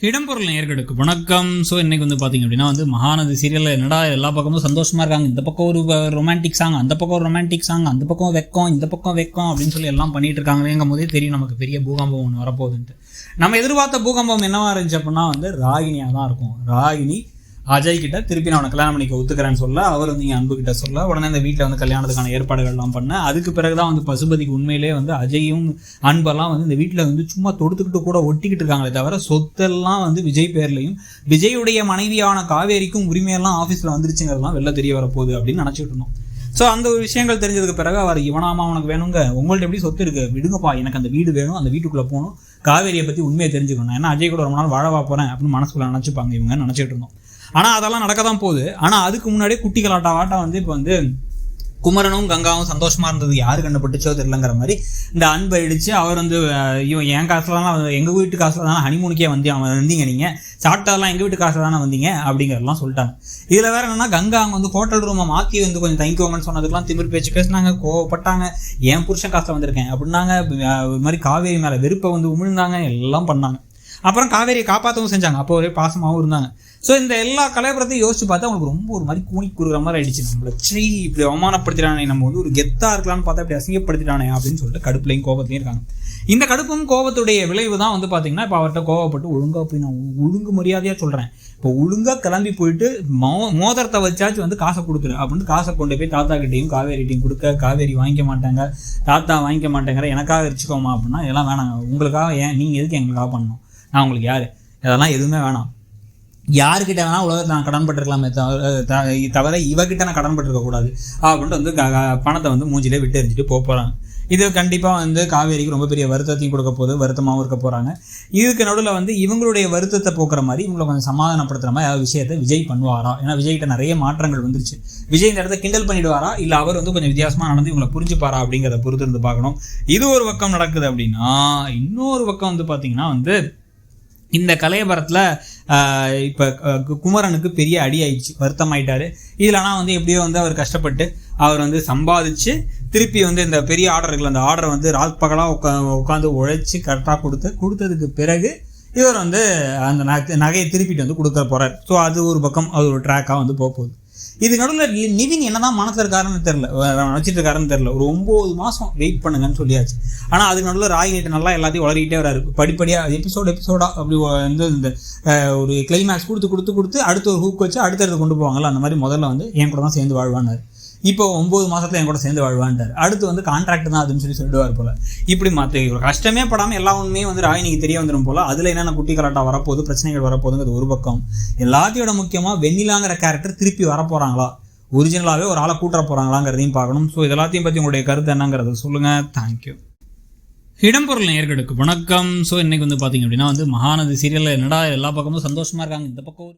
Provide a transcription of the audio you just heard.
இடம்பொருள் நேயர்களுக்கு வணக்கம். ஸோ இன்னைக்கு வந்து பார்த்தீங்க அப்படின்னா மகாநதி சீரியலில் என்னடா எல்லா பக்கமும் சந்தோஷமாக இருக்காங்க, இந்த பக்கம் ஒரு ரொமான்டிக் சாங், அந்த பக்கம் ஒரு ரொமான்டிக் சாங், அந்த பக்கம் வெக்கம், இந்த பக்கம் வெக்கம் அப்படின்னு சொல்லி எல்லாம் பண்ணிட்டு இருக்காங்களேங்கும் போதே தெரியும் நமக்கு பெரிய பூகம்பம் ஒன்று வரப்போகுதுன்ட்டு. நம்ம எதிர்பார்த்த பூகம்பம் என்னவா இருந்துச்சு அப்படின்னா ராகினியாக தான் இருக்கும். ராகினி அஜய் கிட்ட திருப்பி நான் கல்யாணம் பண்ணிக்க ஒத்துக்கிறேன்னு சொல்ல, அவர் இங்கே அன்பு கிட்ட சொல்ல, உடனே இந்த வீட்டில் கல்யாணத்துக்கான ஏற்பாடுகள்லாம் பண்ண. அதுக்கு பிறகுதான் பசுபதிக்கு உண்மையிலே அஜயும் அன்பெல்லாம் இந்த வீட்டில் சும்மா தொடுத்துக்கிட்டு கூட ஒட்டிக்கிட்டு இருக்காங்களே தவிர சொத்தெல்லாம் விஜய் பேர்லையும் விஜயுடைய மனைவியான காவேரிக்கும் உரிமையெல்லாம் ஆஃபீஸில் வந்துருச்சுங்கிறதுலாம் வெளில தெரிய வரப்போகுது அப்படின்னு நினச்சிட்டு இருந்தோம். ஸோ அந்த ஒரு விஷயங்கள் தெரிஞ்சதுக்கு பிறகு அவர் இவனாமா அவனுக்கு வேணுங்க, உங்கள்ட்ட எப்படி சொத்து இருக்கு விடுங்கப்பா, எனக்கு அந்த வீடு வேணும், அந்த வீட்டுக்குள்ளே போகணும், காவேரியை பற்றி உண்மையை தெரிஞ்சுக்கணும், ஏன்னா அஜய் கூட ரொம்ப நாள் வாழவா போகிறேன் அப்படின்னு மனசுக்குள்ள நினச்சிப்பாங்க இவங்க நினச்சிட்டு இருந்தோம். ஆனால் அதெல்லாம் நடக்க தான் போகுது. ஆனால் அதுக்கு முன்னாடியே குட்டி கலாட்டாவாட்டம் இப்போ குமரனும் கங்காவும் சந்தோஷமாக இருந்தது யாரு கண்டுபட்டுச்சோ தெரியலங்கிற மாதிரி இந்த அன்பை இடிச்சு அவர் இவன் என் காசுல தான், எங்கள் வீட்டு காசுல தானே ஹனிமூனுக்கே வந்தீங்க, நீங்கள் சாப்பிட்டதெல்லாம் எங்கள் வீட்டு காசுல தானே வந்தீங்க அப்படிங்கிறதெல்லாம் சொல்லிட்டாங்க. இதில் வேற என்னன்னா கங்கா அங்கே ஹோட்டல் ரூமை மாற்றி கொஞ்சம் தங்கிக்கோங்கன்னு சொன்னதுக்கெல்லாம் திமிர் பேச்சு பேசினாங்க, கோவப்பட்டாங்க. என் புருஷன் காசுல வந்திருக்கேன் அப்படின்னாங்க. இது மாதிரி காவேரி மேலே வெறுப்பை உமிழ்ந்தாங்க, எல்லாம் பண்ணாங்க. அப்புறம் காவேரியை காப்பாற்றவும் செஞ்சாங்க, அப்போ ஒரே பாசமாகவும் இருந்தாங்க. ஸோ இந்த எல்லா கலைபுரத்தையும் யோசிச்சு பார்த்தா அவங்களுக்கு ரொம்ப ஒரு மாதிரி கூணி குறுகிற மாதிரி ஆயிடுச்சு. நம்மளை இப்படி அவமானப்படுத்திட்டானே, நம்ம ஒரு கெத்தாக இருக்கலாம்னு பார்த்தா இப்படி அசிங்கப்படுத்திட்டானே அப்படின்னு சொல்லிட்டு கடுப்புலையும் கோபத்தையும் இருக்காங்க. இந்த கடுப்பும் கோபத்துடைய விளைவு தான் பார்த்தீங்கன்னா இப்போ அவர்கிட்ட கோவப்பட்டு ஒழுங்காக போய் நான் ஒழுங்கு மரியாதையாக சொல்கிறேன், இப்போ ஒழுங்காக கிளம்பி போயிட்டு மோதிரத்தை வச்சாச்சு காசை கொடுத்துரு அப்படின்னு காசை கொண்டு போய் தாத்தா கிட்டையும் காவேரிட்டையும் கொடுக்க, காவேரி வாங்கிக்க மாட்டாங்க, தாத்தா வாங்கிக்க மாட்டேங்கிற, எனக்காக வச்சுக்கோமா அப்படின்னா இதெல்லாம் வேணாங்க, உங்களுக்காக ஏன் நீங்கள் எதுக்கு எங்களுக்காக பண்ணணும், நான் உங்களுக்கு யார், இதெல்லாம் எதுவுமே வேணாம், யாருக்கிட்ட வேணால் உலகத்தில் நான் கடன் பட்டிருக்கலாமே தவிர இவகிட்ட நான் கடன் பட்டிருக்கக்கூடாது அப்படின்ட்டு பணத்தை மூஞ்சிலே விட்டு எரிஞ்சிட்டு போகிறாங்க. இது கண்டிப்பாக காவேரிக்கு ரொம்ப பெரிய வருத்தத்தையும் கொடுக்க போகுது, வருத்தமாகவும் இருக்க போகிறாங்க. இதுக்கு நடுவில் இவங்களுடைய வருத்தத்தை போக்குற மாதிரி இவங்களை கொஞ்சம் சமாதானப்படுத்துகிற மாதிரி விஷயத்தை விஜய் பண்ணுவாரா? ஏன்னா விஜய்கிட்ட நிறைய மாற்றங்கள் வந்துருச்சு. விஜய் இந்த இடத்த கிண்டல் பண்ணிடுவாரா, இல்லை அவர் கொஞ்சம் வித்தியாசமாக நடந்து இவங்களை புரிஞ்சுப்பாரா அப்படிங்கிறத பொறுத்து இருந்து பார்க்கணும். இது ஒரு பக்கம் நடக்குது அப்படின்னா, இன்னொரு பக்கம் பார்த்தீங்கன்னா இந்த கலையபரத்தில் இப்போ குமரனுக்கு பெரிய அடி ஆயிடுச்சு, வருத்தமாயிட்டாரு. இதில் ஆனால் எப்படியோ அவர் கஷ்டப்பட்டு அவர் சம்பாதிச்சு திருப்பி இந்த பெரிய ஆர்டர் இருக்குல்ல, அந்த ஆர்டரை ராத் பகலாக உட்காந்து உழைச்சி கரெக்டாக கொடுத்ததுக்கு பிறகு இவர் அந்த நகையை திருப்பிட்டு கொடுக்க போகிறார். ஸோ அது ஒரு பக்கம் அது ஒரு ட்ராக்காக போக போகுது. இது நடுவில் நிவின் என்னதான் மனசில் இருக்காருன்னு தெரில, வச்சுட்டு இருக்காருன்னு தெரில. ஒரு 9 மாதம் வெயிட் பண்ணுங்கன்னு சொல்லியாச்சு. ஆனால் அதுக்கு நடுவில் ராகினிட்ட நல்லா எல்லாத்தையும் வளரிக்கிட்டே வராரு. படிப்படியாக எபிசோடாக அப்படி இந்த ஒரு கிளைமேக்ஸ் கொடுத்து அடுத்து ஒரு ஹூக் வச்சு அடுத்தடுத்து கொண்டு போவாங்கல்ல, அந்த மாதிரி முதல்ல என் கூட தான் சேர்ந்து வாழ்வானார். இப்போ 9 மாதத்துல என் கூட சேர்ந்து வாழ்வான்ட்டார். அடுத்து கான்ட்ராக்ட் தான் அதுன்னு சொல்லிடுவார் போல. இப்படி ஒரு கஷ்டமே படாமல் எல்லா உண்மையும் ராகினிக்கு தெரிய வந்துடும் போல. அதில் என்னென்ன குட்டி கலாட்டா வரப்போகுது, பிரச்சனைகள் வரப்போகுதுங்கிறது ஒரு பக்கம். எல்லாத்தையோட முக்கியமாக வெண்ணிலாங்கிற கேரக்டர் திருப்பி வரப்போகிறாங்களா, ஒரிஜினலாகவே ஒரு ஆளை கூட்டுற போகிறாங்களாங்கிறதையும் பார்க்கணும். ஸோ இதெல்லாத்தையும் பற்றி உங்களுடைய கருத்து என்னங்கிறத சொல்லுங்கள். தேங்க்யூ. இடம்பொருள் நேயர்களுக்கு வணக்கம். ஸோ இன்னைக்கு பார்த்தீங்க அப்படின்னா மகாநதி சீரியலில் என்னடா எல்லா பக்கமும் சந்தோஷமாக இருக்காங்க, இந்த பக்கம்